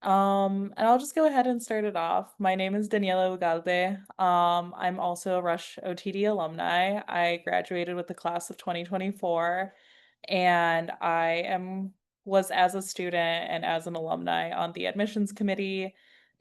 And I'll just go ahead and start it off. My name is Daniela Ugalde. I'm also a Rush OTD alumni. I graduated with the class of 2024, and was as a student and as an alumni on the admissions committee.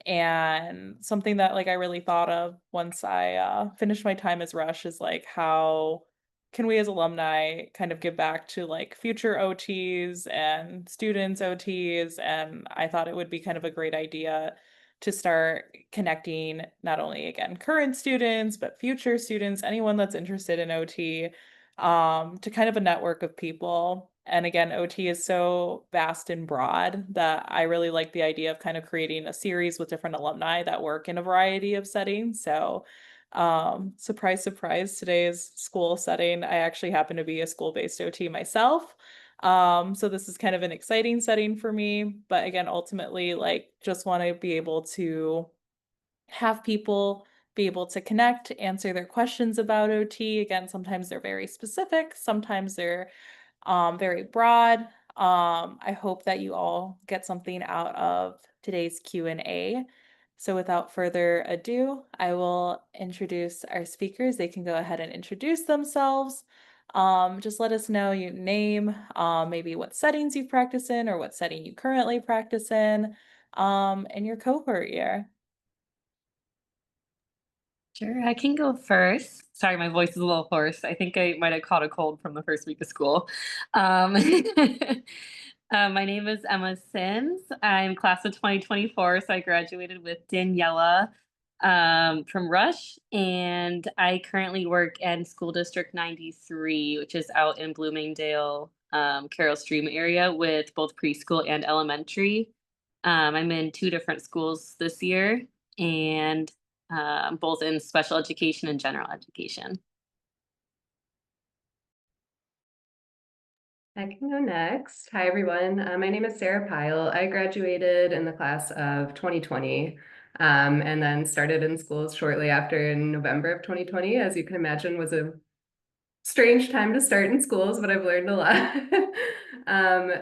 And something that I really thought of once I finished my time as Rush is how can we as alumni kind of give back to future OTs and students OTs? And I thought it would be kind of a great idea to start connecting not only again current students, but future students, anyone that's interested in OT, to kind of a network of people. And again, OT is so vast and broad that I really like the idea of kind of creating a series with different alumni that work in a variety of settings. So surprise, surprise, today's school setting. I actually happen to be a school-based OT myself. So this is kind of an exciting setting for me. But again, ultimately, just want to be able to have people be able to connect, answer their questions about OT. Again, sometimes they're very specific, sometimes they're very broad. I hope that you all get something out of today's Q&A. So without further ado, I will introduce our speakers. They can go ahead and introduce themselves. Just let us know your name, maybe what settings you practice in or what setting you currently practice in, and your cohort year. Sure, I can go first. Sorry, my voice is a little hoarse. I think I might have caught a cold from the first week of school. Um, my name is Emma Sims. I'm class of 2024, so I graduated with Daniela from Rush, and I currently work in School District 93, which is out in Bloomingdale, Carroll Stream area with both preschool and elementary. I'm in two different schools this year, and both in special education and general education. I can go next. Hi, everyone. My name is Sarah Pyle. I graduated in the class of 2020, and then started in schools shortly after in November of 2020. As you can imagine, was a strange time to start in schools, but I've learned a lot.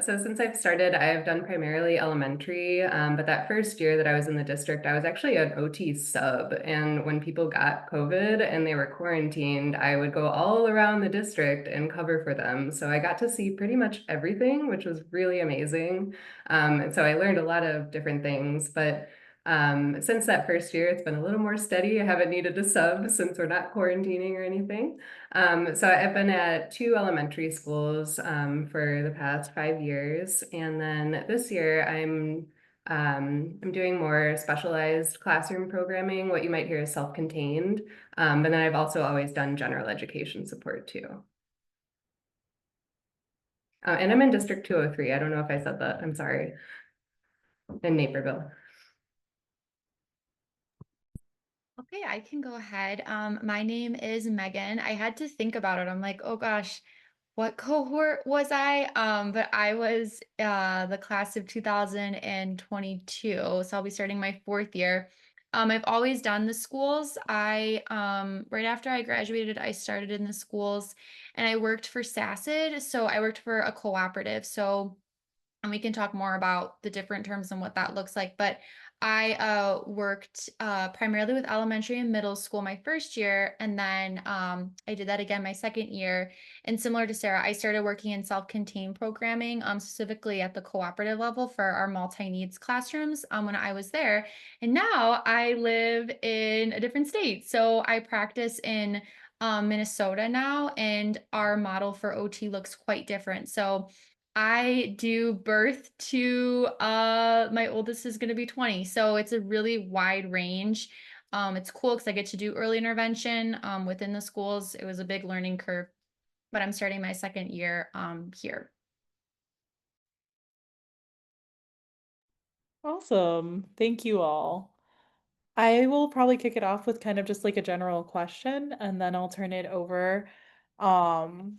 So since I've started, I've done primarily elementary, but that first year that I was in the district, I was actually an OT sub. And when people got COVID and they were quarantined, I would go all around the district and cover for them. So I got to see pretty much everything, which was really amazing. And so I learned a lot of different things, but since that first year, it's been a little more steady. I haven't needed a sub since we're not quarantining or anything. So I've been at two elementary schools for the past 5 years, and then this year I'm doing more specialized classroom programming. What you might hear is self-contained, but then I've also always done general education support too. And I'm in District 203. I don't know if I said that. I'm sorry. In Naperville. Okay, I can go ahead. My name is Megan. I had to think about it. I'm like, oh gosh, what cohort was I? But I was the class of 2022, so I'll be starting my fourth year. I've always done the schools. I right after I graduated, I started in the schools, and I worked for SACID. So I worked for a cooperative. So and we can talk more about the different terms and what that looks like. But I worked primarily with elementary and middle school my first year, and then I did that again my second year. And similar to Sarah, I started working in self-contained programming, specifically at the cooperative level for our multi-needs classrooms when I was there. And now I live in a different state, so I practice in Minnesota now, and our model for OT looks quite different. So I do birth to my oldest is going to be 20. So it's a really wide range. It's cool because I get to do early intervention within the schools. It was a big learning curve, but I'm starting my second year here. Awesome. Thank you all. I will probably kick it off with kind of just like a general question, and then I'll turn it over um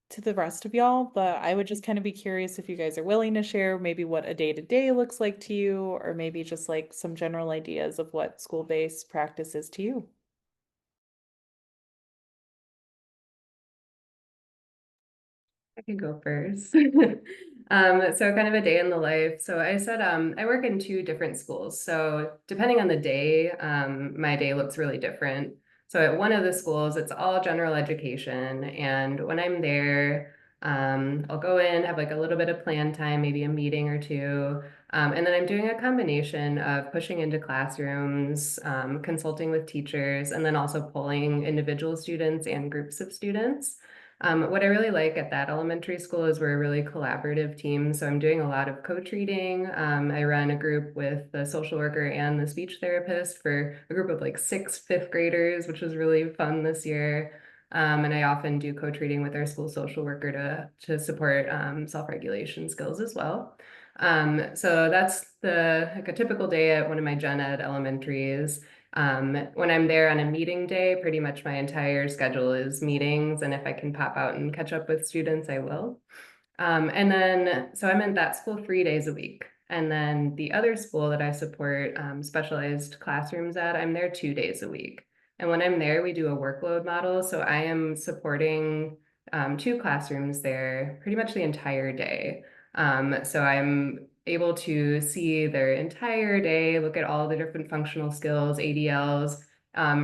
to the rest of y'all. But I would just kind of be curious if you guys are willing to share maybe what a day-to-day looks like to you, or maybe just like some general ideas of what school-based practice is to you. I can go first. So kind of a day in the life. So I said I work in two different schools. So depending on the day, my day looks really different. So at one of the schools, it's all general education. And when I'm there, I'll go in, have like a little bit of plan time, maybe a meeting or two. And then I'm doing a combination of pushing into classrooms, consulting with teachers, and then also pulling individual students and groups of students. What I really like at that elementary school is we're a really collaborative team. So I'm doing a lot of co-treating. I run a group with the social worker and the speech therapist for a group of like 6 5th graders, which was really fun this year. And I often do co-treating with our school social worker to support self-regulation skills as well. So that's like a typical day at one of my gen ed elementaries. When I'm there on a meeting day, pretty much my entire schedule is meetings, and if I can pop out and catch up with students, I will. And then, so I'm in that school 3 days a week. And then the other school that I support specialized classrooms at, I'm there 2 days a week. And when I'm there, we do a workload model. So I am supporting two classrooms there pretty much the entire day. So I'm able to see their entire day, look at all the different functional skills, ADLs,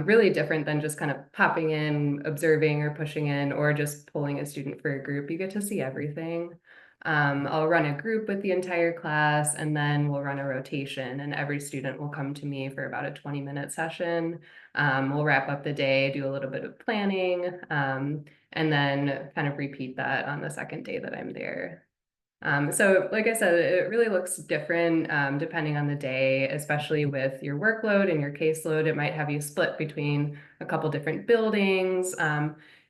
really different than just kind of popping in, observing or pushing in, or just pulling a student for a group. You get to see everything. I'll run a group with the entire class, and then we'll run a rotation, and every student will come to me for about a 20-minute session. We'll wrap up the day, do a little bit of planning, and then kind of repeat that on the second day that I'm there. So like I said, it really looks different depending on the day, especially with your workload and your caseload. It might have you split between a couple different buildings.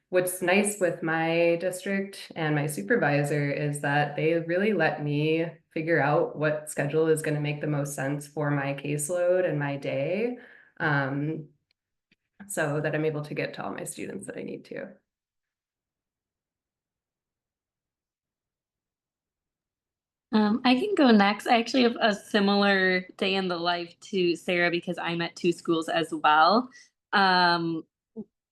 What's nice with my district and my supervisor is that they really let me figure out what schedule is going to make the most sense for my caseload and my day, um, so that I'm able to get to all my students that I need to. I can go next. I actually have a similar day in the life to Sarah because I'm at two schools as well. Um,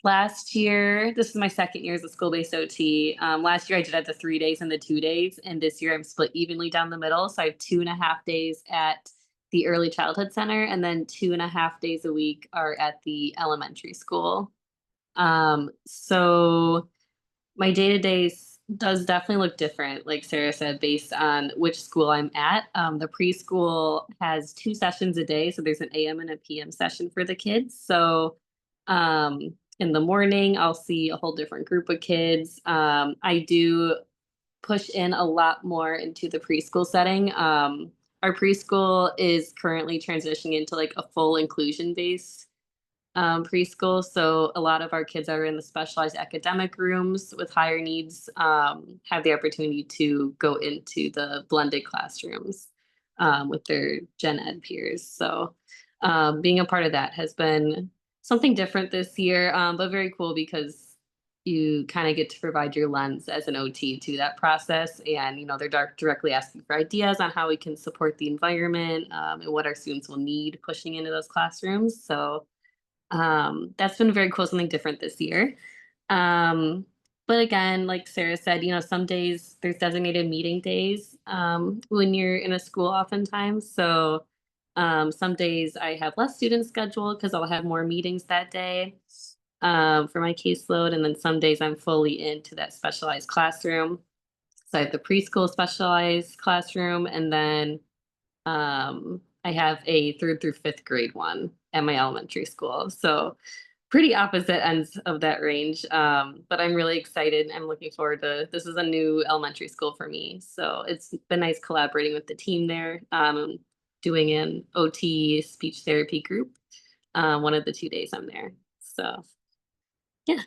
Last year, this is my second year as a school-based OT. Last year I did it the 3 days and the 2 days, and this year I'm split evenly down the middle. So I have 2.5 days at the early childhood center, and then 2.5 days a week are at the elementary school. So my day-to-days does definitely look different, like Sarah said, based on which school I'm at. The preschool has 2 sessions a day, so there's an AM and a PM session for the kids. So in the morning, I'll see a whole different group of kids. I do push in a lot more into the preschool setting. Our preschool is currently transitioning into like a full inclusion based preschool. So a lot of our kids are in the specialized academic rooms with higher needs, have the opportunity to go into the blended classrooms with their gen ed peers. So being a part of that has been something different this year, but very cool because you kind of get to provide your lens as an OT to that process. And, they're directly asking for ideas on how we can support the environment and what our students will need pushing into those classrooms. So that's been very cool, something different this year. Um, but again, like Sarah said, some days there's designated meeting days when you're in a school oftentimes. So some days I have less students scheduled because I'll have more meetings that day for my caseload. And then some days I'm fully into that specialized classroom. So I have the preschool specialized classroom, and then I have a 3rd through 5th grade one at my elementary school. So pretty opposite ends of that range. But I'm really excited. I'm looking forward to this is a new elementary school for me. So it's been nice collaborating with the team there, doing an OT speech therapy group one of the 2 days I'm there. So yeah.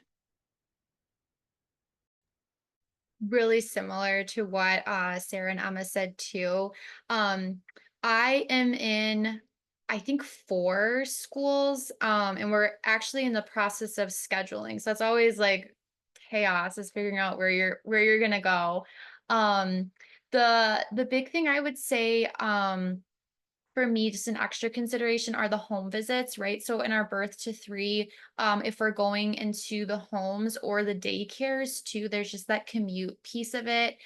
Really similar to what Sarah and Emma said too. Um, I am in, I think, 4 schools, and we're actually in the process of scheduling. So it's always like chaos is figuring out where you're gonna go. Um, the big thing I would say, for me, just an extra consideration are the home visits, right? So in our birth to three, if we're going into the homes or the daycares too, there's just that commute piece of it.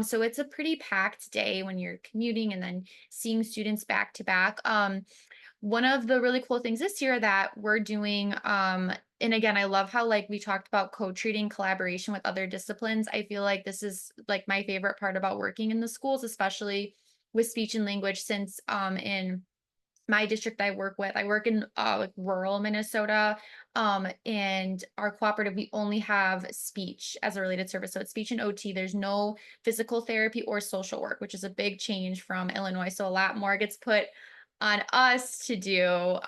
So it's a pretty packed day when you're commuting and then seeing students back to back. One of the really cool things this year that we're doing, and again, I love how like we talked about co-treating collaboration with other disciplines. I feel like this is like my favorite part about working in the schools, especially with speech and language, since in my district I work in like rural Minnesota. And our cooperative, we only have speech as a related service. So it's speech and OT. There's no physical therapy or social work, which is a big change from Illinois. So a lot more gets put on us to do,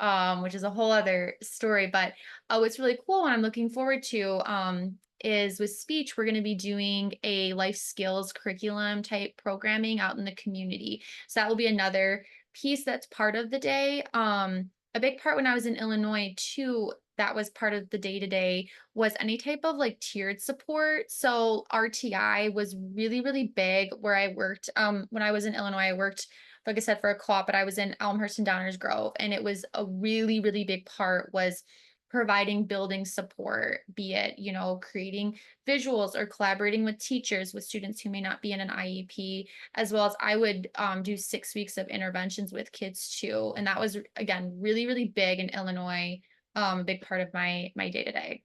which is a whole other story. But what's really cool and I'm looking forward to is with speech, we're going to be doing a life skills curriculum type programming out in the community. So that will be another piece that's part of the day. A big part when I was in Illinois too, that was part of the day to day was any type of like tiered support. So RTI was really, really big where I worked. When I was in Illinois, I worked, like I said, for a co-op, but I was in Elmhurst and Downers Grove. And it was a really, really big part was providing building support, be it, creating visuals or collaborating with teachers, with students who may not be in an IEP, as well as I would do 6 weeks of interventions with kids too. And that was again really, really big in Illinois, a big part of my day to day.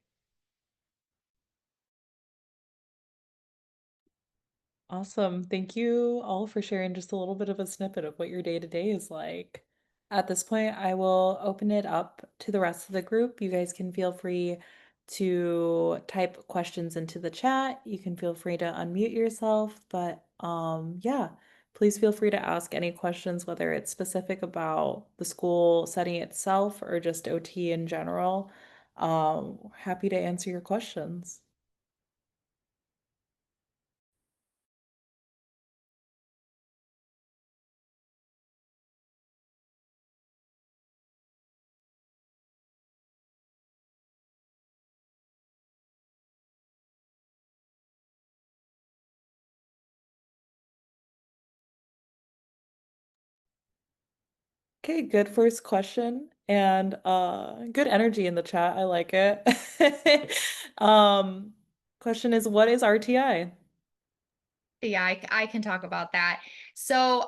Awesome. Thank you all for sharing just a little bit of a snippet of what your day to day is like. At this point, I will open it up to the rest of the group. You guys can feel free to type questions into the chat. You can feel free to unmute yourself, but yeah, please feel free to ask any questions, whether it's specific about the school setting itself or just OT in general. Happy to answer your questions. Okay, good first question and good energy in the chat. I like it. Um Question is, what is RTI? Yeah, I can talk about that. So,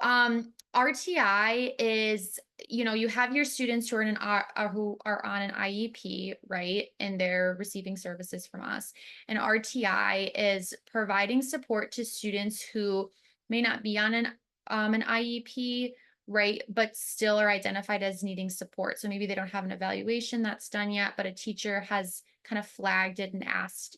RTI is, you have your students who are who are on an IEP, right? And they're receiving services from us. And RTI is providing support to students who may not be on an IEP, right? But still are identified as needing support. So maybe they don't have an evaluation that's done yet, but a teacher has kind of flagged it and asked,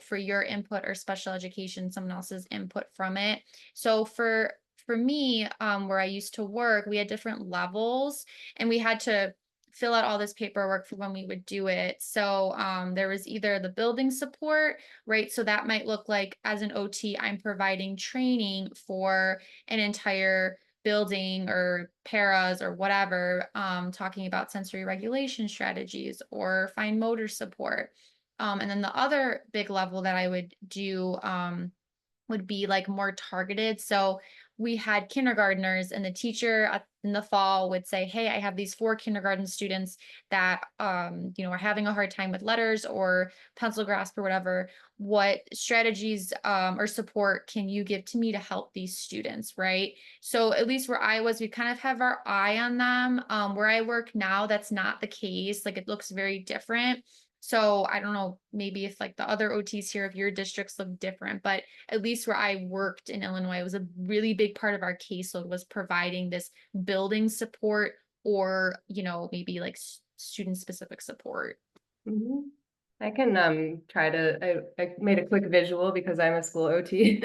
for your input or special education, someone else's input from it. So for me, where I used to work, we had different levels and we had to fill out all this paperwork for when we would do it. So there was either the building support, right? So that might look like as an OT, I'm providing training for an entire building or paras or whatever, talking about sensory regulation strategies or fine motor support. And then the other big level that I would do would be like more targeted. So we had kindergartners and the teacher in the fall would say, hey, I have these 4 kindergarten students that are having a hard time with letters or pencil grasp or whatever. What strategies or support can you give to me to help these students, right? So at least where I was, we kind of have our eye on them. Where I work now, that's not the case. Like it looks very different. So I don't know, maybe if like the other OTs here of your districts look different, but at least where I worked in Illinois, it was a really big part of our caseload was providing this building support or, maybe like student specific support. Mhm. I can try to I made a quick visual because I'm a school OT.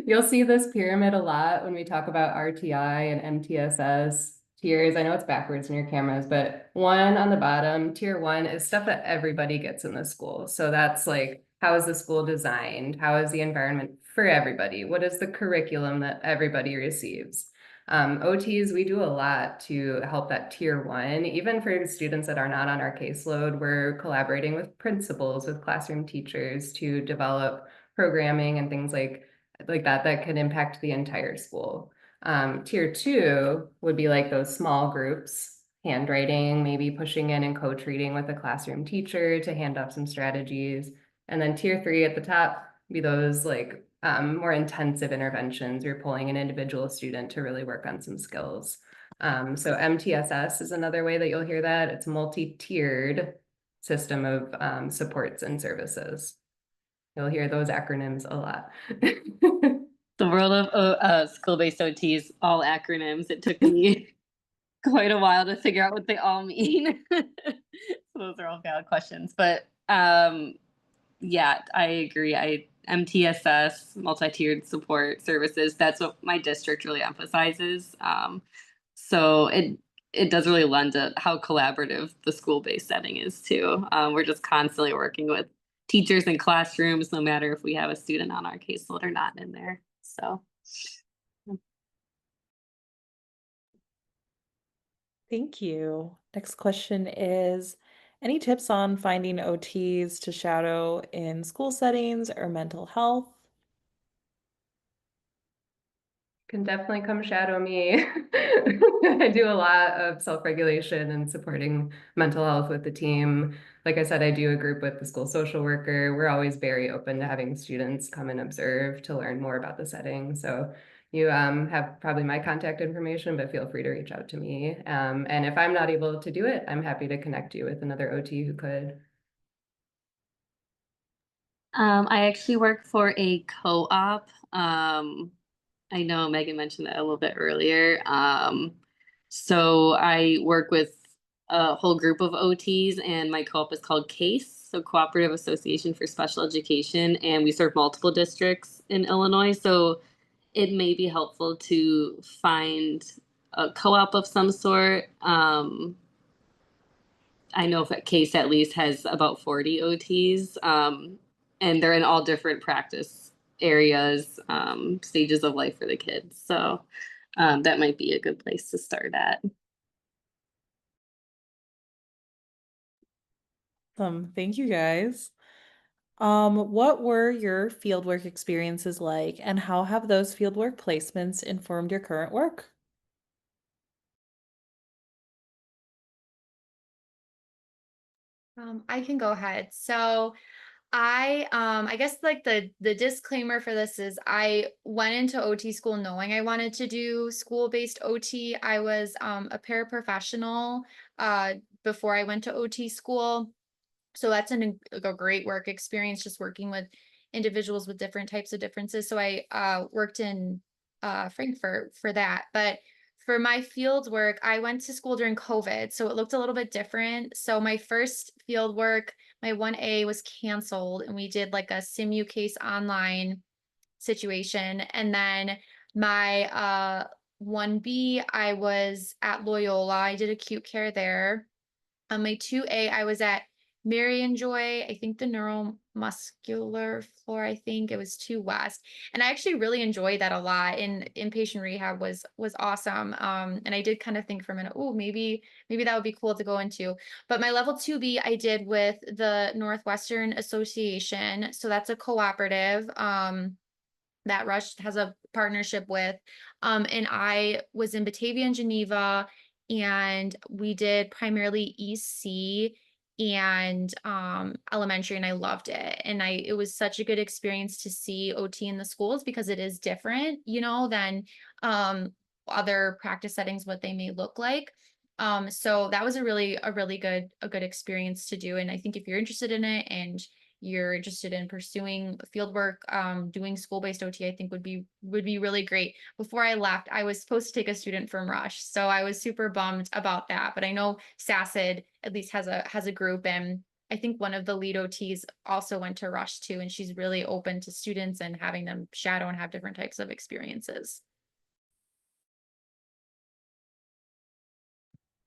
You'll see this pyramid a lot when we talk about RTI and MTSS tiers. I know it's backwards in your cameras, but one on the bottom, tier 1 is stuff that everybody gets in the school. So that's like, how is the school designed? How is the environment for everybody? What is the curriculum that everybody receives? OTs, we do a lot to help that tier 1, even for students that are not on our caseload. We're collaborating with principals, with classroom teachers to develop programming and things like that that can impact the entire school. Tier 2 would be like those small groups, handwriting, maybe pushing in and co-treating with a classroom teacher to hand off some strategies. And then tier 3 at the top be those like more intensive interventions. You're pulling an individual student to really work on some skills. So MTSS is another way that you'll hear that. It's a multi-tiered system of supports and services. You'll hear those acronyms a lot. The world of school-based OT is all acronyms. It took me quite a while to figure out what they all mean. So those are all valid questions, but yeah, I agree. MTSS, multi-tiered support services. That's what my district really emphasizes. So it does really lend to how collaborative the school-based setting is too. We're just constantly working with teachers in classrooms, no matter if we have a student on our caseload or not in there. So. Thank you. Next question is, any tips on finding OTs to shadow in school settings or mental health? Can definitely come shadow me. I do a lot of self-regulation and supporting mental health with the team. Like I said, I do a group with the school social worker. We're always very open to having students come and observe to learn more about the setting. So you have probably my contact information, but feel free to reach out to me. And if I'm not able to do it, I'm happy to connect you with another OT who could. I actually work for a co-op. I know Megan mentioned that a little bit earlier. So I work with a whole group of OTs, and my co-op is called CASE, so Cooperative Association for Special Education, and we serve multiple districts in Illinois. So it may be helpful to find a co-op of some sort. I know that Case at least has about 40 OTs, and they're in all different practice areas, stages of life for the kids. So that might be a good place to start at. Thank you guys. What were your fieldwork experiences like, and how have those fieldwork placements informed your current work? I can go ahead. So I guess like the disclaimer for this is I went into OT school knowing I wanted to do school-based OT. I was a paraprofessional before I went to OT school. So that's like a great work experience, just working with individuals with different types of differences. So I worked in Frankfurt for that. But for my field work, I went to school during COVID, so it looked a little bit different. So my first field work, my 1A was canceled, and we did like a simu case online situation. And then my 1B, I was at Loyola. I did acute care there. On my 2A, I was at Marion Joy, I think the neuromuscular floor, I think it was 2 West. And I actually really enjoyed that a lot. And inpatient rehab was awesome. And I did kind of think for a minute, oh, maybe that would be cool to go into. But my level 2B I did with the Northwestern Association. So that's a cooperative. That Rush has a partnership with. And I was in Batavia and Geneva, and we did primarily EC and elementary, and I loved it. And it was such a good experience to see OT in the schools because it is different, than other practice settings, what they may look like. So that was a really good experience to do. And I think if you're interested in it and you're interested in pursuing field work, doing school-based OT, I think would be really great. Before I left, I was supposed to take a student from Rush, so I was super bummed about that. But I know SACID at least has a group, and I think one of the lead OTs also went to Rush too, and she's really open to students and having them shadow and have different types of experiences.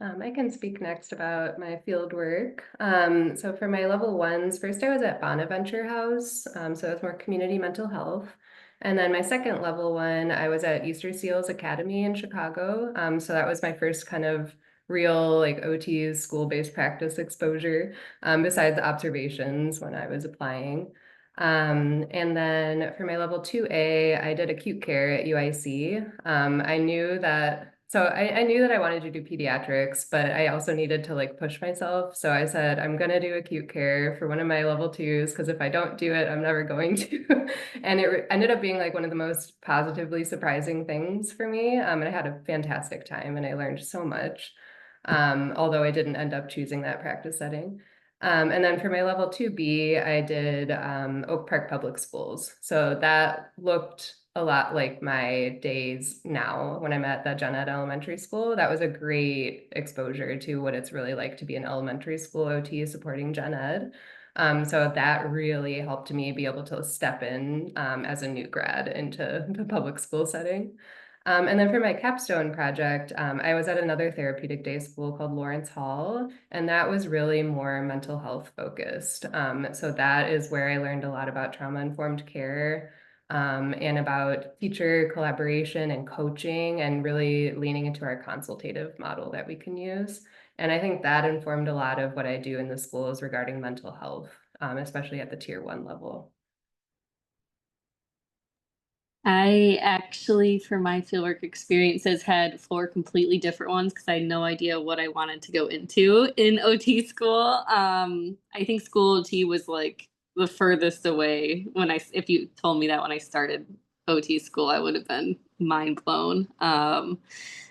I can speak next about my field work. So for my level ones, first I was at Bonaventure House, so that's more community mental health. And then my second level one, I was at Easter Seals Academy in Chicago. So that was my first kind of real like OT school-based practice exposure, besides observations when I was applying. And then for my level 2A, I did acute care at UIC. I knew that, so I knew that I wanted to do pediatrics, but I also needed to like push myself. So I said, I'm going to do acute care for one of my level 2s, because if I don't do it, I'm never going to. And it ended up being like one of the most positively surprising things for me. And I had a fantastic time and I learned so much. Although I didn't end up choosing that practice setting. And then for my level 2B, I did Oak Park Public Schools. So that looked a lot like my days now when I'm at the Gen Ed Elementary School. That was a great exposure to what it's really like to be an elementary school OT supporting Gen Ed. So that really helped me be able to step in as a new grad into the public school setting. And then for my capstone project, I was at another therapeutic day school called Lawrence Hall, and that was really more mental health focused. So that is where I learned a lot about trauma-informed care, and about teacher collaboration and coaching, and really leaning into our consultative model that we can use. And I think that informed a lot of what I do in the schools regarding mental health, especially at the tier 1 level. I actually, for my fieldwork experiences, had 4 completely different ones because I had no idea what I wanted to go into in OT school. I think school OT was like the furthest away when if you told me that when I started OT school, I would have been mind blown.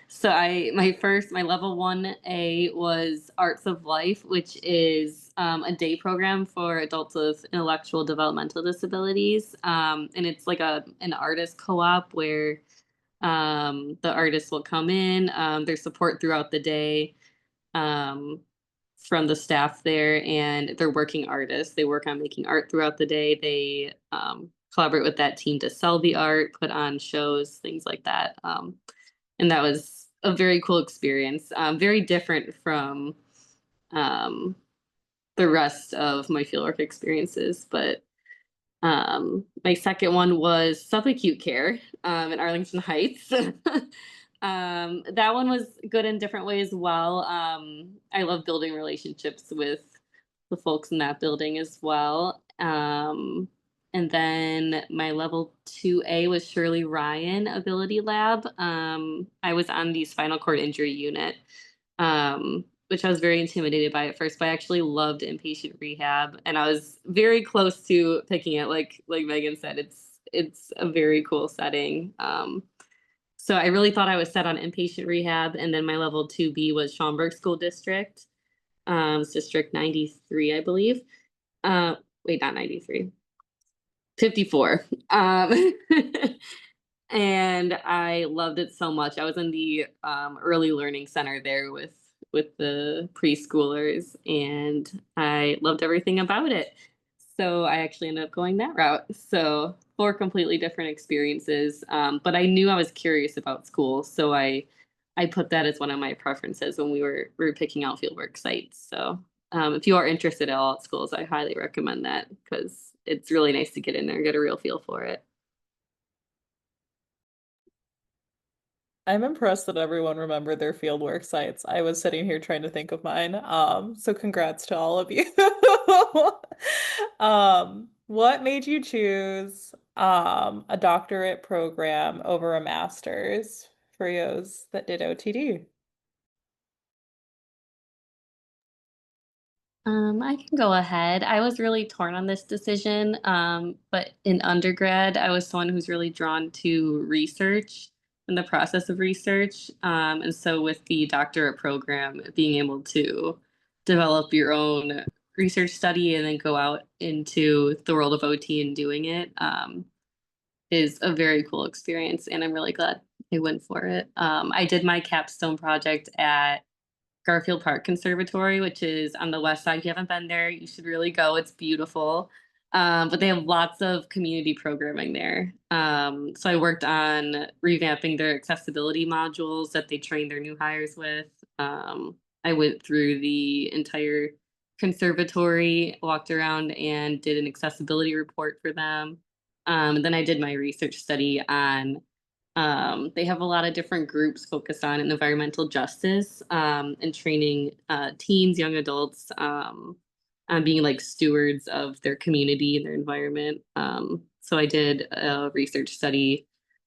So my level 1A was Arts of Life, which is a day program for adults with intellectual developmental disabilities. And it's like an artist co-op where the artists will come in, there's support throughout the day um, from the staff there, and they're working artists. They work on making art throughout the day. They collaborate with that team to sell the art, put on shows, things like that. And that was a very cool experience, very different from um, the rest of my fieldwork experiences. But my second one was subacute care in Arlington Heights. That one was good in different ways as well. I love building relationships with the folks in that building as well. And then my level 2A was Shirley Ryan Ability Lab. I was on the spinal cord injury unit, which I was very intimidated by at first, but I actually loved inpatient rehab, and I was very close to picking it. Like Megan said, it's a very cool setting. So I really thought I was set on inpatient rehab, and then my level 2B was Schaumburg School District. It's District 93, I believe. Uh, Wait, not 93. 54. And I loved it so much. I was in the early learning center there with the preschoolers, and I loved everything about it. So I actually ended up going that route. So 4 completely different experiences. But I knew I was curious about school, so I put that as one of my preferences when we were picking out fieldwork sites. So if you are interested at all at schools, I highly recommend that because it's really nice to get in there and get a real feel for it. I'm impressed that everyone remembered their fieldwork sites. I was sitting here trying to think of mine. So congrats to all of you. What made you choose a doctorate program over a master's for those that did OTD? I can go ahead. I was really torn on this decision, but in undergrad, I was someone who's really drawn to research and the process of research. And so with the doctorate program, being able to develop your own research study and then go out into the world of OT and doing it, is a very cool experience. And I'm really glad I went for it. I did my capstone project at Garfield Park Conservatory, which is on the west side. If you haven't been there, you should really go. It's beautiful. But they have lots of community programming there. So I worked on revamping their accessibility modules that they train their new hires with. I went through the entire conservatory, walked around and did an accessibility report for them. And then I did my research study on they have a lot of different groups focused on environmental justice and training teens, young adults being like stewards of their community and their environment. So I did a research study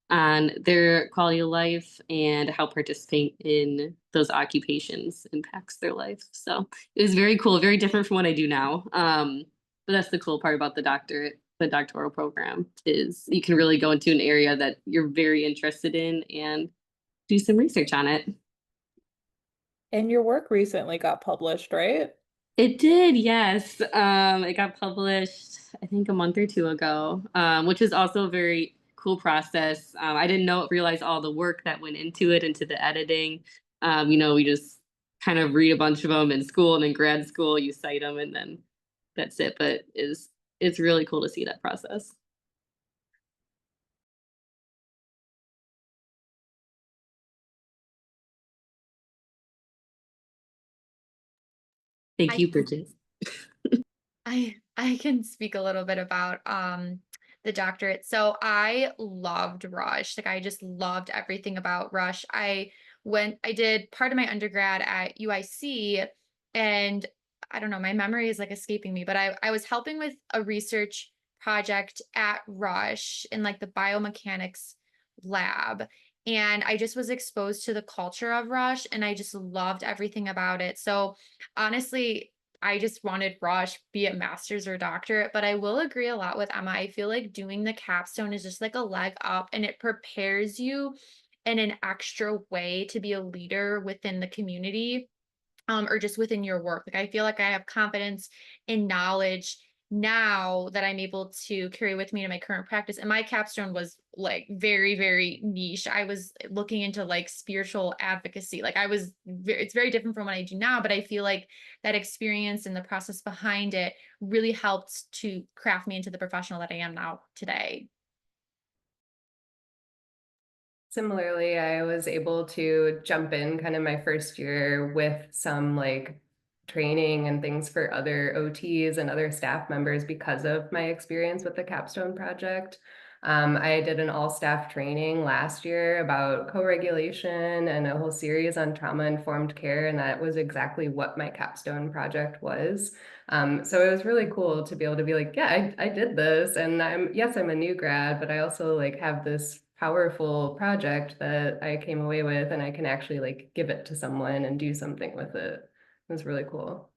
on their quality of life and how participating in those occupations impacts their life. So it was very cool, very different from what I do now. But that's the cool part about the doctoral program is you can really go into an area that you're very interested in and do some research on it. And your work recently got published, right? It did, yes. It got published, I think, a month or two ago, which is also a very cool process. I didn't realize all the work that went into it, into the editing. We just kind of read a bunch of them in school and in grad school, you cite them, and then that's it. But it's really cool to see that process. Thank I you, Bridget. I can speak a little bit about the doctorate. So I loved Rush. Like I just loved everything about Rush. I did part of my undergrad at UIC, and I don't know, my memory is like escaping me, but I was helping with a research project at Rush in like the biomechanics lab. And I just was exposed to the culture of Rush and I just loved everything about it. So honestly, I just wanted Rush, be it master's or doctorate, but I will agree a lot with Emma. I feel like doing the capstone is just like a leg up and it prepares you in an extra way to be a leader within the community, or just within your work. Like I feel like I have confidence and knowledge now that I'm able to carry with me to my current practice. And my capstone was like very, very niche. I was looking into like spiritual advocacy. It's very different from what I do now, but I feel like that experience and the process behind it really helped to craft me into the professional that I am now today. Similarly, I was able to jump in kind of my first year with some like training and things for other OTs and other staff members because of my experience with the capstone project. I did an all-staff training last year about co-regulation and a whole series on trauma-informed care, and that was exactly what my capstone project was. So it was really cool to be able to be like, yeah, I did this, and I'm a new grad, but I also like have this powerful project that I came away with, and I can actually like give it to someone and do something with it. It was really cool.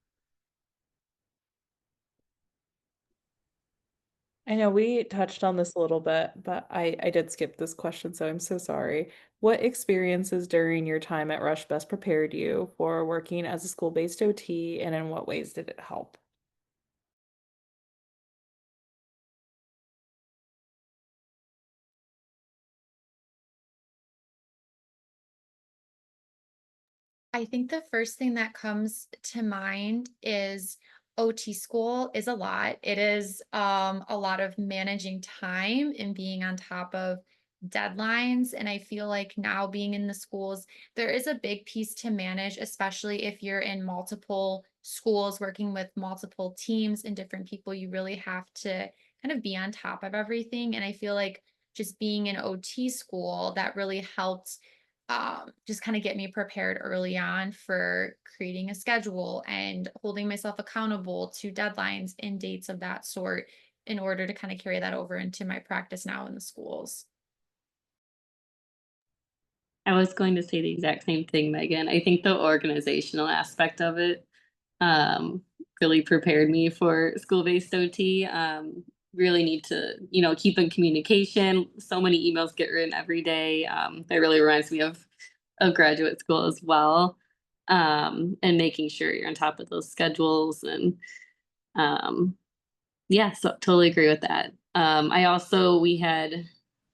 I know we touched on this a little bit, but I did skip this question, so I'm so sorry. What experiences during your time at Rush best prepared you for working as a school-based OT, and in what ways did it help? I think the first thing that comes to mind is OT school is a lot. It is a lot of managing time and being on top of deadlines. And I feel like now being in the schools, there is a big piece to manage, especially if you're in multiple schools working with multiple teams and different people. You really have to kind of be on top of everything. And I feel like just being in OT school, that really helped just kind of get me prepared early on for creating a schedule and holding myself accountable to deadlines and dates of that sort in order to kind of carry that over into my practice now in the schools. I was going to say the exact same thing, Megan. I think the organizational aspect of it um, really prepared me for school-based OT. Really need to, keep in communication. So many emails get written every day. That really reminds me of graduate school as well. And making sure you're on top of those schedules and um, yeah, so totally agree with that. We had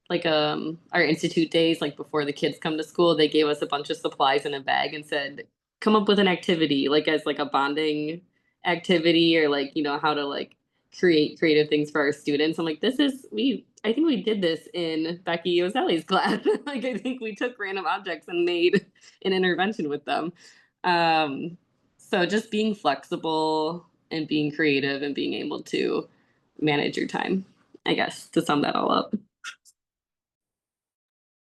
like our institute days, like before the kids come to school, they gave us a bunch of supplies in a bag and said, come up with an activity, like as like a bonding activity or like, how to like create creative things for our students. I'm like, I think we did this in Becky Ozelli's class. Like I think we took random objects and made an intervention with them. Um, so just being flexible and being creative and being able to manage your time, I guess, to sum that all up.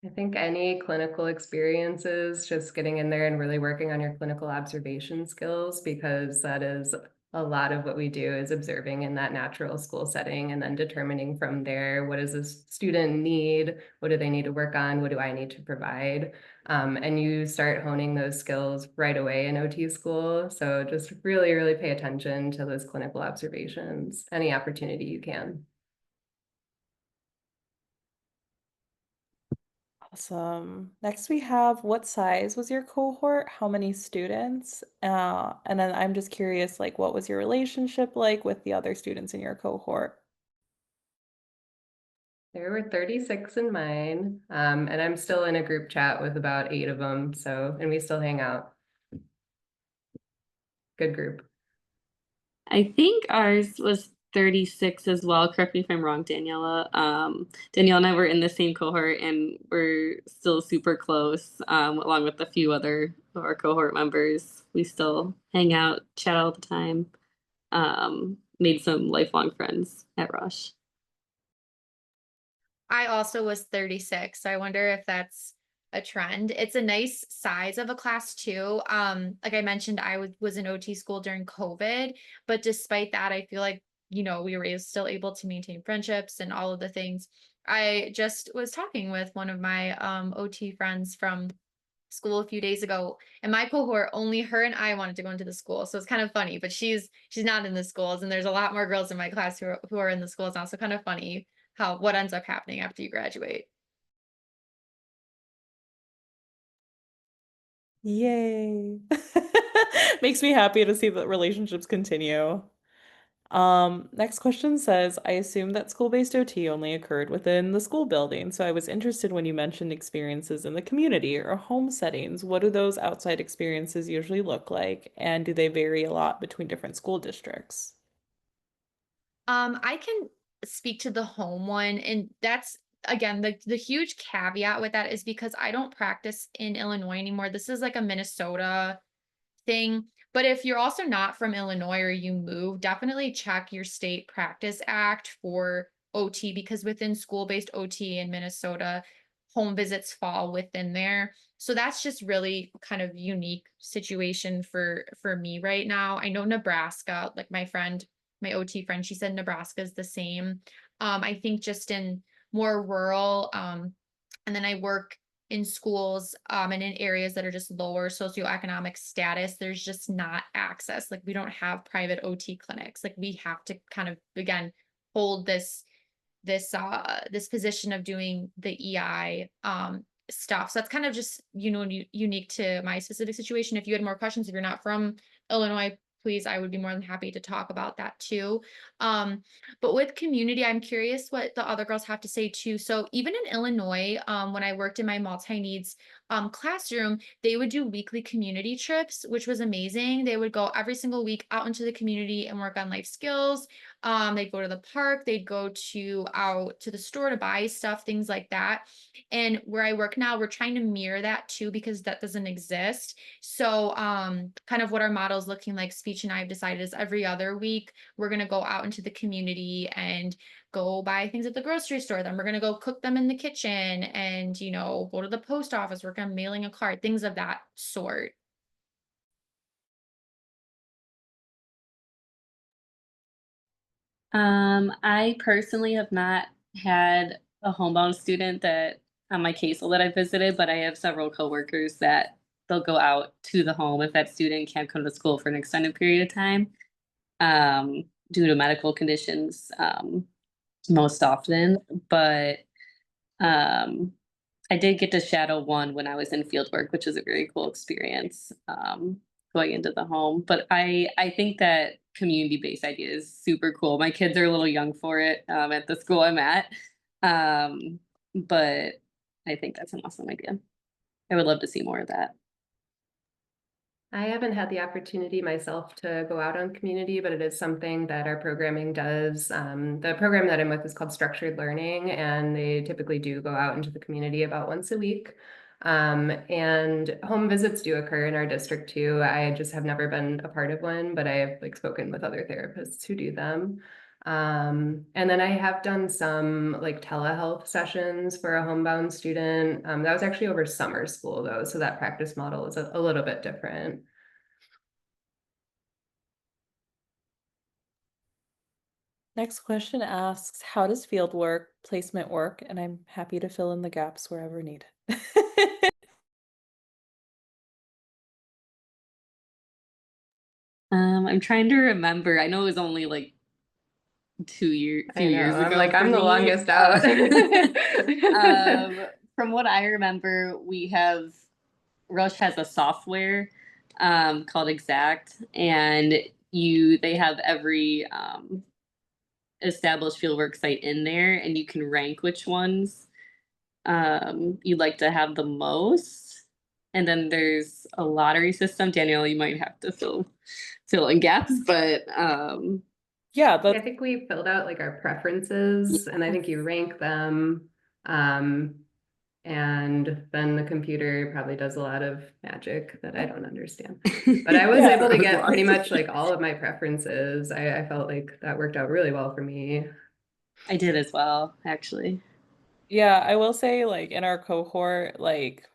I think any clinical experiences, just getting in there and really working on your clinical observation skills, because that is a lot of what we do is observing in that natural school setting and then determining from there, what does this student need? What do they need to work on? What do I need to provide? And you start honing those skills right away in OT school. So just really, really pay attention to those clinical observations, any opportunity you can. Awesome. Next we have, what size was your cohort? How many students? And then I'm just curious, like, what was your relationship like with the other students in your cohort? There were 36 in mine, and I'm still in a group chat with about 8 of them. So, and we still hang out. Good group. I think ours was 36 as well. Correct me if I'm wrong, Daniela. Danielle and I were in the same cohort and we're still super close, along with a few other of our cohort members. We still hang out, chat all the time. Made some lifelong friends at Rush. I also was 36, so I wonder if that's a trend. It's a nice size of a class too. Like I mentioned, was in OT school during COVID, but despite that, I feel like, we were still able to maintain friendships and all of the things. I just was talking with one of my OT friends from school a few days ago, and my cohort, only her and I wanted to go into the school. So it's kind of funny, but she's not in the schools, and there's a lot more girls in my class who are in the schools now. So kind of funny what ends up happening after you graduate. Yay. Makes me happy to see that relationships continue. Next question says, I assume that school-based OT only occurred within the school building, so I was interested when you mentioned experiences in the community or home settings. What do those outside experiences usually look like, and do they vary a lot between different school districts? I can speak to the home one, and that's again the huge caveat with that is because I don't practice in Illinois anymore. This is like a Minnesota thing. But if you're also not from Illinois or you move, definitely check your state practice act for OT, because within school-based OT in Minnesota, home visits fall within there. So that's just really kind of unique situation for me right now. I know Nebraska, like my OT friend, she said Nebraska is the same. I think just in more rural, and then I work in schools, and in areas that are just lower socioeconomic status, there's just not access. Like we don't have private OT clinics. Like we have to kind of again hold this position of doing the EI stuff. So that's kind of just unique to my specific situation. If you had more questions, if you're not from Illinois, please, I would be more than happy to talk about that too. Um, but with community, I'm curious what the other girls have to say too. So even in Illinois, when I worked in my multi-needs classroom, they would do weekly community trips, which was amazing. They would go every single week out into the community and work on life skills. They'd go to the park, they'd go to out to the store to buy stuff, things like that. And where I work now, we're trying to mirror that too, because that doesn't exist. So kind of what our model is looking like, speech and I have decided, is every other week we're going to go out into the community and go buy things at the grocery store. Then we're going to go cook them in the kitchen and, go to the post office, work on mailing a card, things of that sort. I personally have not had a homebound student that on my caseload that I visited, but I have several coworkers that they'll go out to the home if that student can't come to school for an extended period of time, due to medical conditions, most often. But um, I did get to shadow one when I was in field work, which is a very cool experience, going into the home. But I think that community-based idea is super cool. My kids are a little young for it, at the school I'm at. But I think that's an awesome idea. I would love to see more of that. I haven't had the opportunity myself to go out on community, but it is something that our programming does. The program that I'm with is called Structured Learning, and they typically do go out into the community about once a week. And home visits do occur in our district too. I just have never been a part of one, but I have spoken with other therapists who do them. And then I have done some telehealth sessions for a homebound student. That was actually over summer school though, so that practice model is a little bit different. Next question asks, how does field work placement work? And I'm happy to fill in the gaps wherever needed. I'm trying to remember. I know it was only like few I know. years I'm ago like, for I'm the me. longest out. From what I remember, Rush has a software called Exact, and they have every established fieldwork site in there, and you can rank which ones you'd like to have the most. And then there's a lottery system. Danielle, you might have to fill in gaps, but Yeah, I that's think we filled out like our preferences, and I think you rank them. Um, and then the computer probably does a lot of magic that I don't understand. But I was yeah. able I to was get pretty lost. much like all of my preferences. I felt like that worked out really well for me. I did as well, actually. Yeah, I will say like in our cohort, like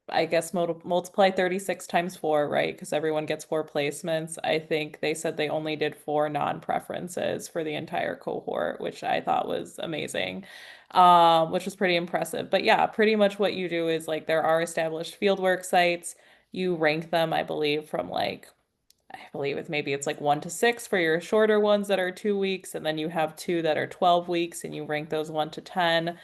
I guess multiply 36 times 4, right? Because everyone gets 4 placements. I think they said they only did 4 non-preferences for the entire cohort, which I thought was amazing. Which was pretty impressive. But yeah, pretty much what you do is like there are established fieldwork sites. You rank them, I believe, from like I believe it's like 1 to 6 for your shorter ones that are 2 weeks, and then you have two that are 12 weeks, and you rank those 1 to 10.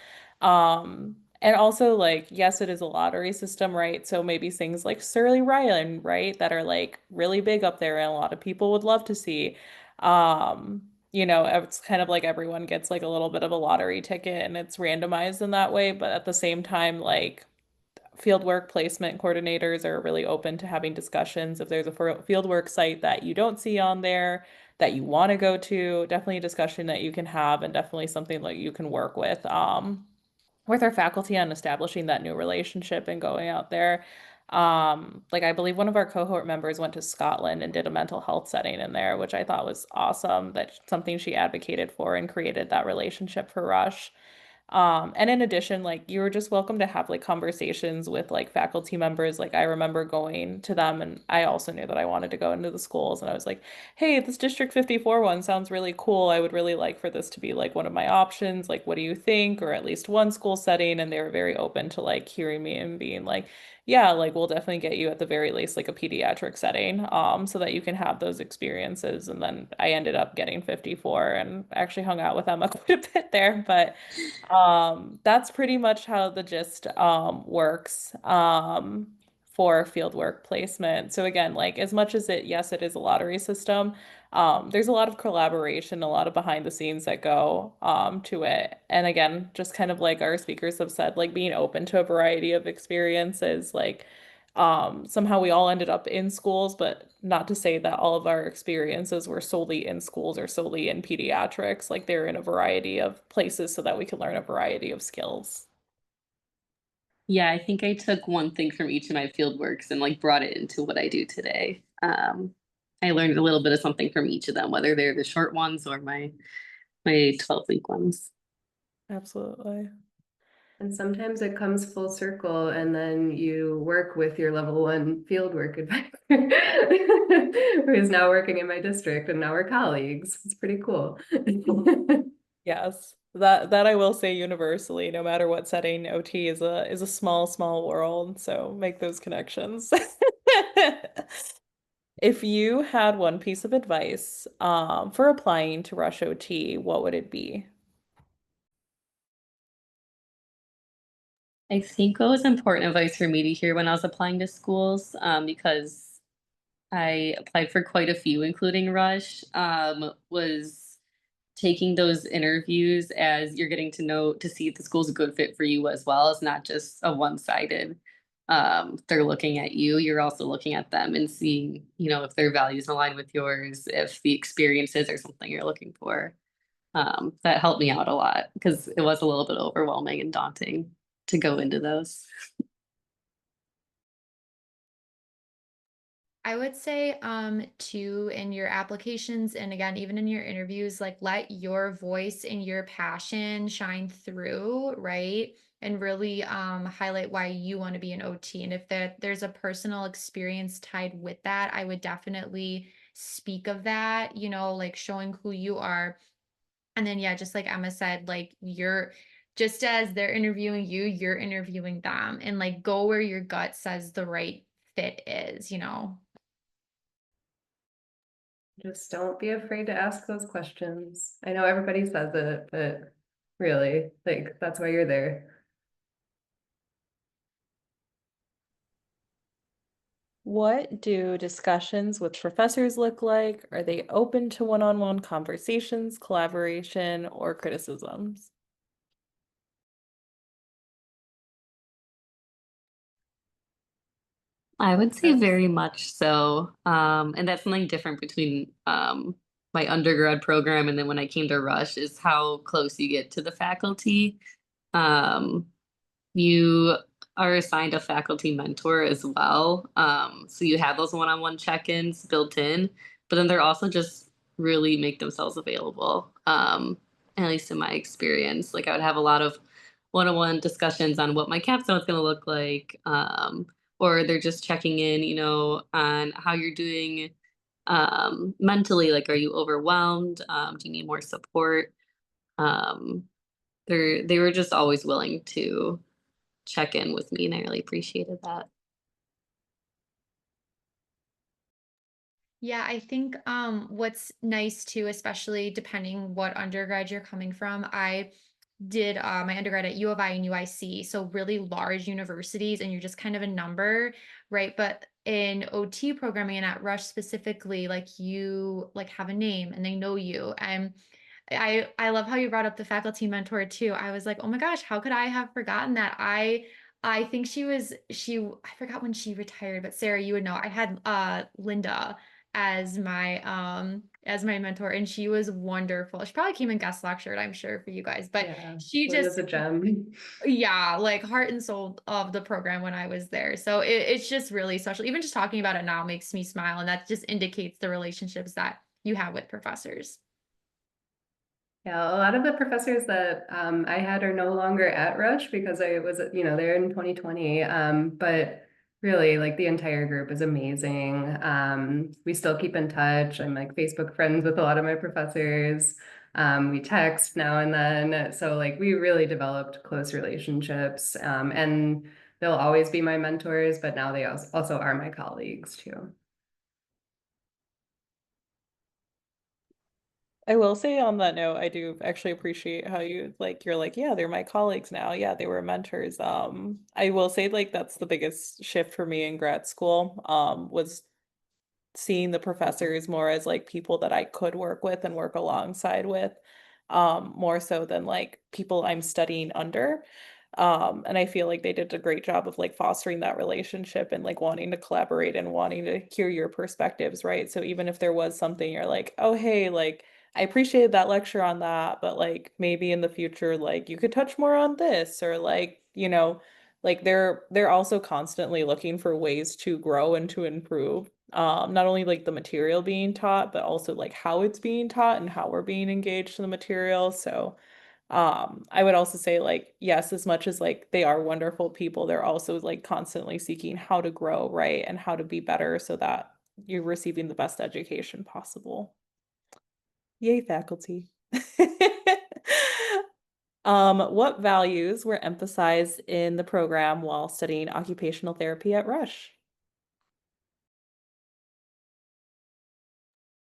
And also like, yes, it is a lottery system, right? So maybe things like Surly Ryan, right, that are like really big up there and a lot of people would love to see. It's kind of like everyone gets like a little bit of a lottery ticket and it's randomized in that way, but at the same time, like fieldwork placement coordinators are really open to having discussions. If there's a fieldwork site that you don't see on there that you want to go to, definitely a discussion that you can have and definitely something that you can work with our faculty on establishing that new relationship and going out there. Like I believe one of our cohort members went to Scotland and did a mental health setting in there, which I thought was awesome. That's something she advocated for and created that relationship for Rush. And in addition, like you were just welcome to have like conversations with like faculty members. Like I remember going to them and I also knew that I wanted to go into the schools and I was like, hey, this District 54 one sounds really cool. I would really like for this to be like one of my options. Like, what do you think? Or at least one school setting. And they were very open to like hearing me and being like, yeah, like we'll definitely get you at the very least like a pediatric setting, so that you can have those experiences. And then I ended up getting 54 and actually hung out with Emma quite a bit there. But that's pretty much how the gist works for fieldwork placement. So again, like as much as yes, it is a lottery system, there's a lot of collaboration, a lot of behind the scenes that go to it. And again, just kind of like our speakers have said, like being open to a variety of experiences, like somehow we all ended up in schools, but not to say that all of our experiences were solely in schools or solely in pediatrics. Like they're in a variety of places so that we can learn a variety of skills. Yeah, I think I took one thing from each of my field works and like brought it into what I do today. I learned a little bit of something from each of them, whether they're the short ones or my 12-week ones. Absolutely. And sometimes it comes full circle, and then you work with your level 1 fieldwork advisor, who's now working in my district, and now we're colleagues. It's pretty cool. Yes. That I will say universally, no matter what setting, OT is a small, small world. So make those connections. If you had one piece of advice for applying to Rush OT, what would it be? I think it was important advice for me to hear when I was applying to schools, because I applied for quite a few, including Rush, was taking those interviews as you're getting to see if the school's a good fit for you as well. It's not just a one-sided, they're looking at you, you're also looking at them and seeing, if their values align with yours, if the experiences are something you're looking for. That helped me out a lot because it was a little bit overwhelming and daunting to go into those. I would say, too, in your applications and again, even in your interviews, like let your voice and your passion shine through, right? And really highlight why you want to be an OT. And if there's a personal experience tied with that, I would definitely speak of that, like showing who you are And then, yeah, just like Emma said, like you're just as they're interviewing you, you're interviewing them and like go where your gut says the right fit is, you know? Just don't be afraid to ask those questions. I know everybody says it, but really, like, that's why you're there. What do discussions with professors look like? Are they open to one-on-one conversations, collaboration, or criticisms? I would say That's very much so. And that's something different between my undergrad program and then when I came to Rush is how close you get to the faculty. Um, you are assigned a faculty mentor as well. So you have those one-on-one check-ins built in, but then they're also just really make themselves available. At least in my experience, like I would have a lot of one-on-one discussions on what my capstone is going to look like. Or they're just checking in, on how you're doing mentally. Like, are you overwhelmed? Do you need more support? Um, they were just always willing to check in with me, and I really appreciated that. Yeah, I think what's nice too, especially depending what undergrad you're coming from. I did my undergrad at U of I and UIC, so really large universities, and you're just kind of a number, right? But in OT programming and at Rush specifically, like you like have a name and they know you. And I love how you brought up the faculty mentor too. I was like, "Oh my gosh, how could I have forgotten that?" I think I forgot when she retired, but Sarah, you would know. I had Linda as my mentor, and she was wonderful. She probably came and guest lectured, I'm sure, for you guys, but yeah, she Linda's just a gem. yeah, like heart and soul of the program when I was there. So it's just really special. Even just talking about it now makes me smile, and that just indicates the relationships that you have with professors. Yeah, a lot of the professors that I had are no longer at Rush because I was, there in 2020. But really, like the entire group is amazing. We still keep in touch. I'm like Facebook friends with a lot of my professors. We text now and then. So like we really developed close relationships. And they'll always be my mentors, but now they also are my colleagues too. I will say on that note, I do actually appreciate how you're like, yeah, they're my colleagues now. Yeah, they were mentors. I will say like that's the biggest shift for me in grad school, was seeing the professors more as like people that I could work with and work alongside with, more so than like people I'm studying under. And I feel like they did a great job of like fostering that relationship and like wanting to collaborate and wanting to hear your perspectives, right? So even if there was something you're like, oh, hey, like I appreciated that lecture on that, but like maybe in the future, like you could touch more on this, or like, like they're also constantly looking for ways to grow and to improve, not only like the material being taught, but also like how it's being taught and how we're being engaged in the material. So I would also say like yes, as much as like they are wonderful people, they're also like constantly seeking how to grow, right, and how to be better so that you're receiving the best education possible. Yay, faculty. What values were emphasized in the program while studying occupational therapy at Rush?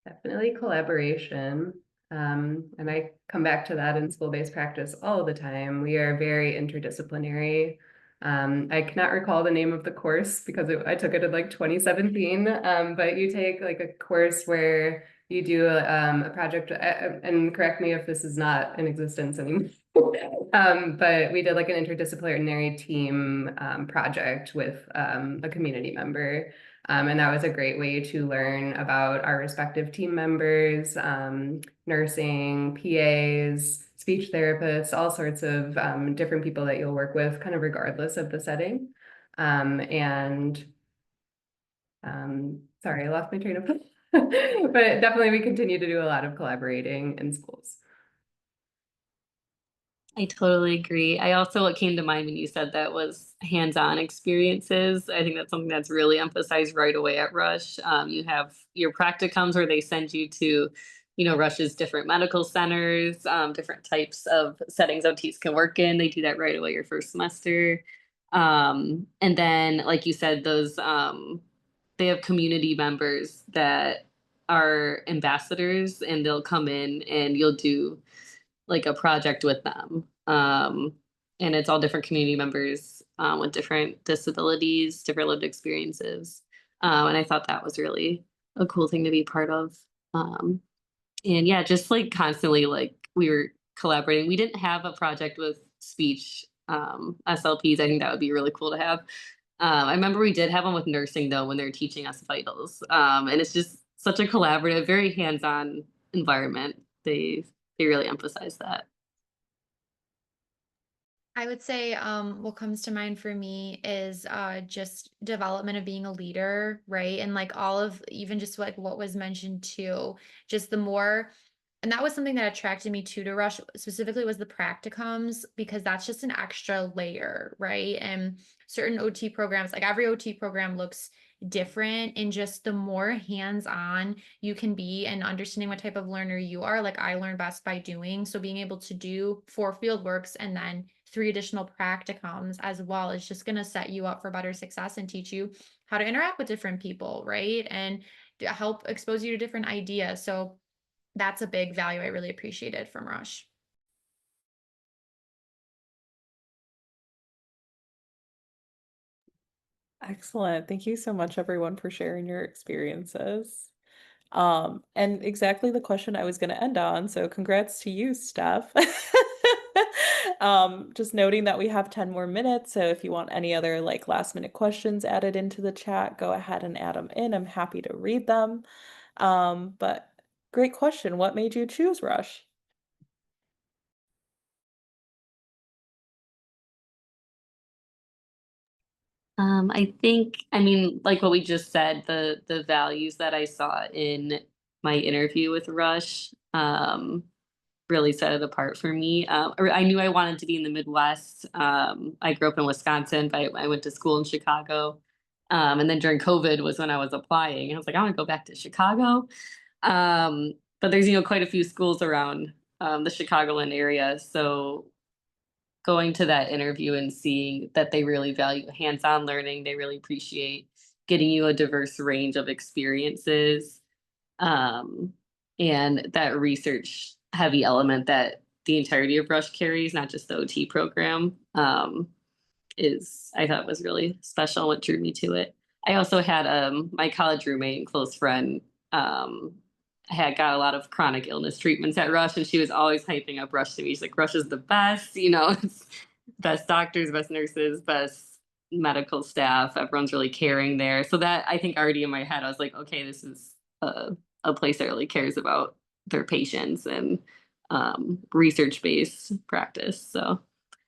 Definitely collaboration. And I come back to that in school-based practice all the time. We are very interdisciplinary. I cannot recall the name of the course because I took it in like 2017. But you take like a course where you do a project, and correct me if this is not in existence anymore. But we did like an interdisciplinary team project with a community member. And that was a great way to learn about our respective team members, nursing, PAs, speech therapists, all sorts of different people that you'll work with, kind of regardless of the setting. And sorry, I lost my train of thought. But definitely we continue to do a lot of collaborating in schools. I totally agree. I also, what came to mind when you said that was hands-on experiences. I think that's something that's really emphasized right away at Rush. You have your practicums where they send you to Rush's different medical centers, different types of settings OTs can work in. They do that right away your first semester. And then, like you said, those they have community members that are ambassadors, and they'll come in and you'll do like a project with them. And it's all different community members with different disabilities, different lived experiences. And I thought that was really a cool thing to be part of. Um, and yeah, just like constantly, like we were collaborating. We didn't have a project with speech SLPs. I think that would be really cool to have. I remember we did have one with nursing though when they were teaching us vitals. And it's just such a collaborative, very hands-on environment. They really emphasize that. I would say what comes to mind for me is just development of being a leader, right? And like all of even just like what was mentioned too, just the more and that was something that attracted me to Rush specifically was the practicums because that's just an extra layer, right? And certain OT programs, like every OT program looks different and just the more hands-on you can be and understanding what type of learner you are, like I learn best by doing. So being able to do 4 field works and then 3 additional practicums as well is just going to set you up for better success and teach you how to interact with different people, right? And help expose you to different ideas. So that's a big value I really appreciated from Rush. Excellent. Thank you so much, everyone, for sharing your experiences. And exactly the question I was going to end on. So congrats to you, Steph. Just noting that we have 10 more minutes. So if you want any other like last minute questions added into the chat, go ahead and add them in. I'm happy to read them. But great question. What made you choose Rush? I think, I mean, like what we just said, the values that I saw in my interview with Rush really set it apart for me. I knew I wanted to be in the Midwest. I grew up in Wisconsin, but I went to school in Chicago. And then during COVID was when I was applying. I was like, I want to go back to Chicago. But there's quite a few schools around the Chicagoland area, so going to that interview and seeing that they really value hands-on learning. They really appreciate getting you a diverse range of experiences. Um, and that research heavy element that the entirety of Rush carries, not just the OT program, is I thought was really special. What drew me to it. I also had my college roommate and close friend um, had got a lot of chronic illness treatments at Rush, and she was always hyping up Rush to me. She's like, "Rush is the best, it's best doctors, best nurses, best medical staff. Everyone's really caring there." So that I think already in my head, I was like, "Okay, this is a place that really cares about their patients and research based practice." So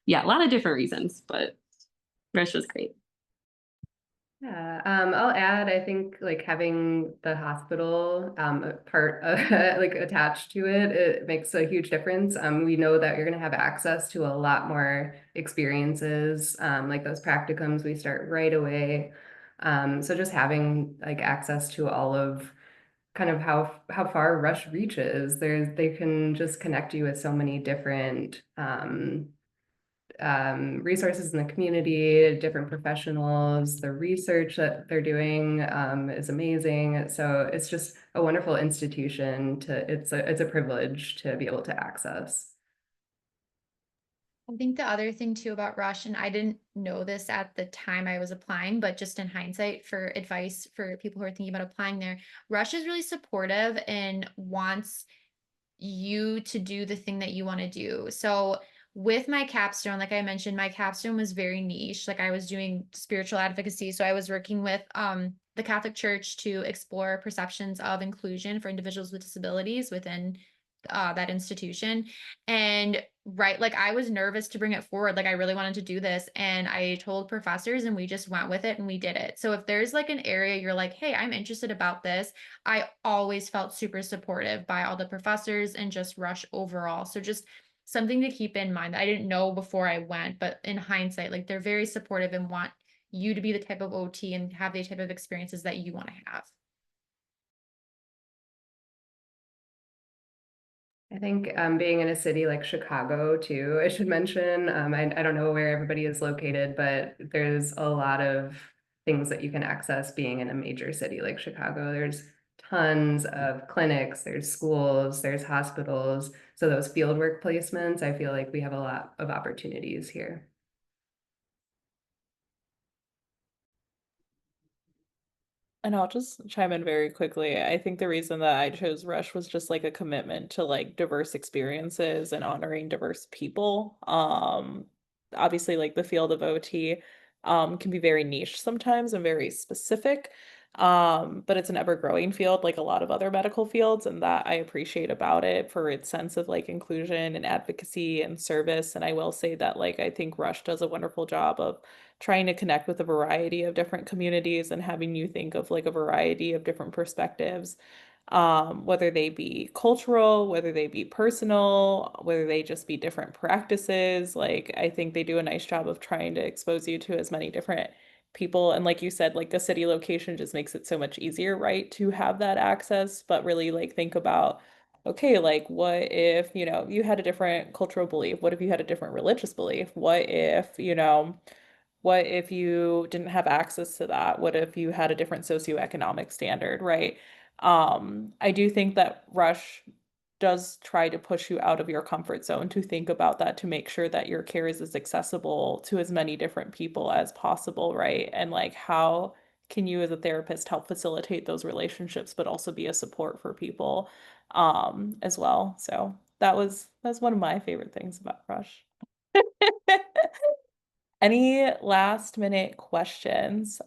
yeah, a lot of different reasons, but Rush was great. Yeah, I'll add, I think like having the hospital a part of like attached to it, it makes a huge difference. We know that you're gonna have access to a lot more experiences, like those practicums we start right away. So just having like access to all of kind of how far Rush reaches, they can just connect you with so many different resources in the community, different professionals. The research that they're doing is amazing. So it's just a wonderful institution it's a privilege to be able to access. I think the other thing too about Rush, and I didn't know this at the time I was applying, but just in hindsight for advice for people who are thinking about applying there, Rush is really supportive and wants you to do the thing that you want to do. So with my capstone, like I mentioned, my capstone was very niche. Like I was doing spiritual advocacy. So I was working with the Catholic Church to explore perceptions of inclusion for individuals with disabilities within that institution. And right, like I was nervous to bring it forward. Like I really wanted to do this. And I told professors and we just went with it and we did it. So if there's like an area you're like, hey, I'm interested about this, I always felt super supportive by all the professors and just Rush overall. So just something to keep in mind that I didn't know before I went, but in hindsight, like they're very supportive and want you to be the type of OT and have the type of experiences that you want to have. I think being in a city like Chicago too, I should mention. I don't know where everybody is located, but there's a lot of things that you can access being in a major city like Chicago. There's tons of clinics, there's schools, there's hospitals. So those field work placements, I feel like we have a lot of opportunities here. And I'll just chime in very quickly. I think the reason that I chose Rush was just like a commitment to like diverse experiences and honoring diverse people. Obviously like the field of OT can be very niche sometimes and very specific. But it's an ever-growing field like a lot of other medical fields, and that I appreciate about it for its sense of like inclusion and advocacy and service. And I will say that like I think Rush does a wonderful job of trying to connect with a variety of different communities and having you think of like a variety of different perspectives, whether they be cultural, whether they be personal, whether they just be different practices. Like, I think they do a nice job of trying to expose you to as many different people. And like you said, like a city location just makes it so much easier, right, to have that access. But really, like, think about, okay, like, what if, you had a different cultural belief? What if you had a different religious belief? What if you didn't have access to that? What if you had a different socioeconomic standard, right? I do think that Rush does try to push you out of your comfort zone to think about that, to make sure that your care is as accessible to as many different people as possible, right? And like, how can you as a therapist help facilitate those relationships, but also be a support for people, as well. So that's one of my favorite things about Rush. Any last minute questions?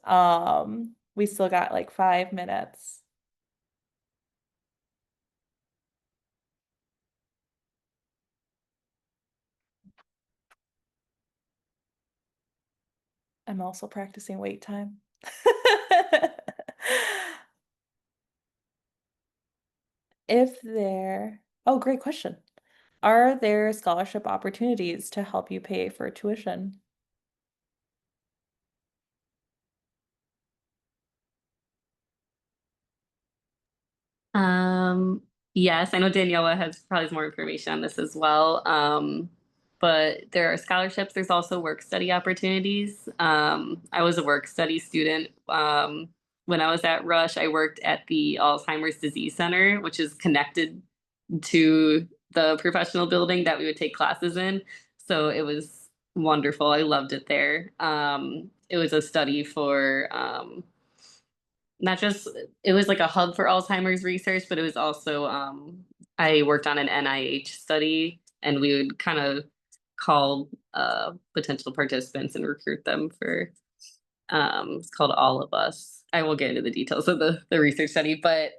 We still got like 5 minutes. I'm also practicing wait time. Oh, great question. Are there scholarship opportunities to help you pay for tuition? Um, yes, I know Daniela has probably more information on this as well. But there are scholarships. There's also work study opportunities. I was a work study student. When I was at Rush, I worked at the Alzheimer's Disease Center, which is connected to the professional building that we would take classes in. So it was wonderful. I loved it there. It was a study for not just it was like a hub for Alzheimer's research, but it was also I worked on an NIH study, and we would kind of call potential participants and recruit them for it's called All of Us. I will get into the details of the research study, but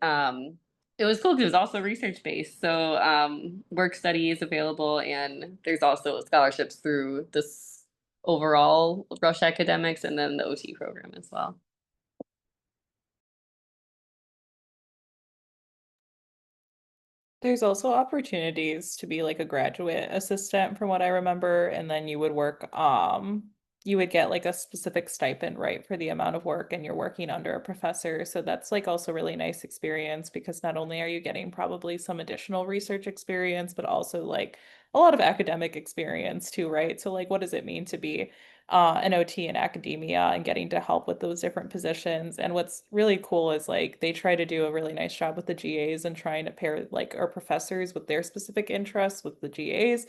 it was cool because it was also research based. So work study is available, and there's also scholarships through this overall Rush Academics and then the OT program as well. There's also opportunities to be like a graduate assistant from what I remember, and then you would get like a specific stipend, right, for the amount of work, and you're working under a professor. So that's like also really nice experience, because not only are you getting probably some additional research experience, but also like a lot of academic experience too, right? So like, what does it mean to be an OT in academia and getting to help with those different positions? And what's really cool is like they try to do a really nice job with the GAs and trying to pair like our professors with their specific interests with the GAs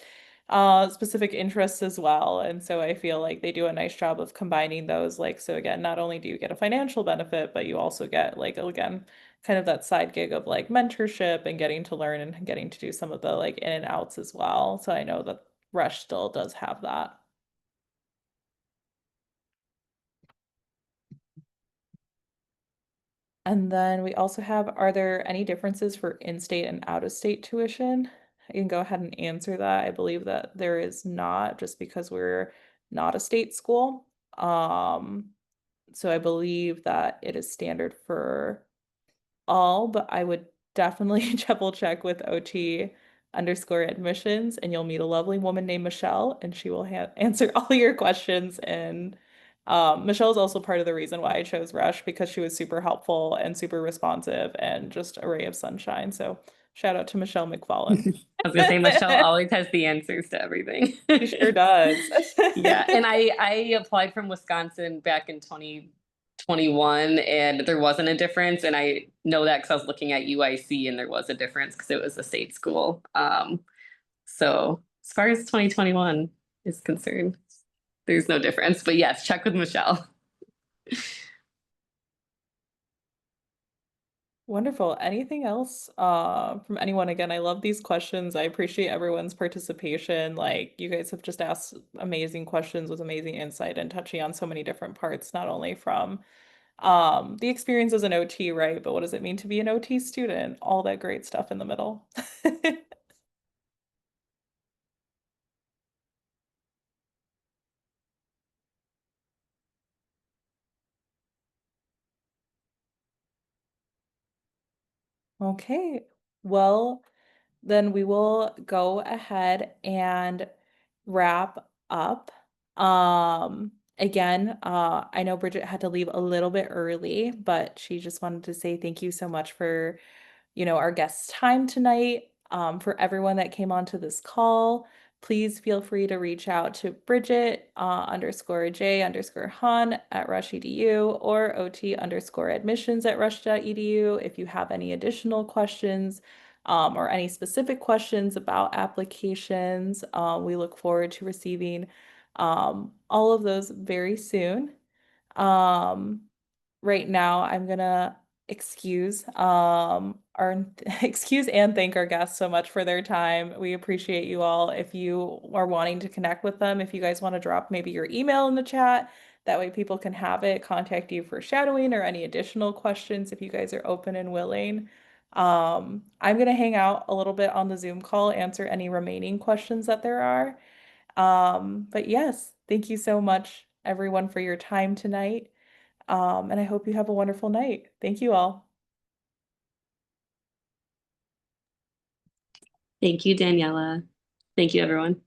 specific interests as well. And so I feel like they do a nice job of combining those. Like, so again, not only do you get a financial benefit, but you also get like, again, kind of that side gig of like mentorship and getting to learn and getting to do some of the like in and outs as well. So I know that Rush still does have that. And then we also have, are there any differences for in-state and out-of-state tuition? I can go ahead and answer that. I believe that there is not, just because we're not a state school. So I believe that it is standard for all, but I would definitely double check with OT underscore admissions, and you'll meet a lovely woman named Michelle, and she will answer all your questions. And Michelle is also part of the reason why I chose Rush, because she was super helpful and super responsive and just a ray of sunshine. So Shout out to Michelle McFallen. I was gonna say Michelle always has the answers to everything. She sure does. Yeah, and I applied from Wisconsin back in 2021, and there wasn't a difference, and I know that because I was looking at UIC, and there was a difference because it was a state school. So as far as 2021 is concerned, there's no difference. But yes, check with Michelle. Wonderful. Anything else from anyone? Again, I love these questions. I appreciate everyone's participation. Like, you guys have just asked amazing questions with amazing insight and touching on so many different parts, not only from the experience as an OT, right? But what does it mean to be an OT student? All that great stuff in the middle. Okay. Well, then we will go ahead and wrap up. Again, I know Bridget had to leave a little bit early, but she just wanted to say thank you so much for, our guest's time tonight. For everyone that came onto this call, please feel free to reach out to Bridget underscore J underscore Han at Rush EDU or OT underscore admissions at rush.edu if you have any additional questions or any specific questions about applications. We look forward to receiving all of those very soon. Um, right now, I'm gonna excuse our excuse and thank our guests so much for their time. We appreciate you all. If you are wanting to connect with them, if you guys want to drop maybe your email in the chat, that way people can have it, contact you for shadowing or any additional questions if you guys are open and willing. I'm gonna hang out a little bit on the Zoom call, answer any remaining questions that there are. But yes, thank you so much, everyone, for your time tonight. And I hope you have a wonderful night. Thank you all. Thank you, Daniela. Thank you, everyone.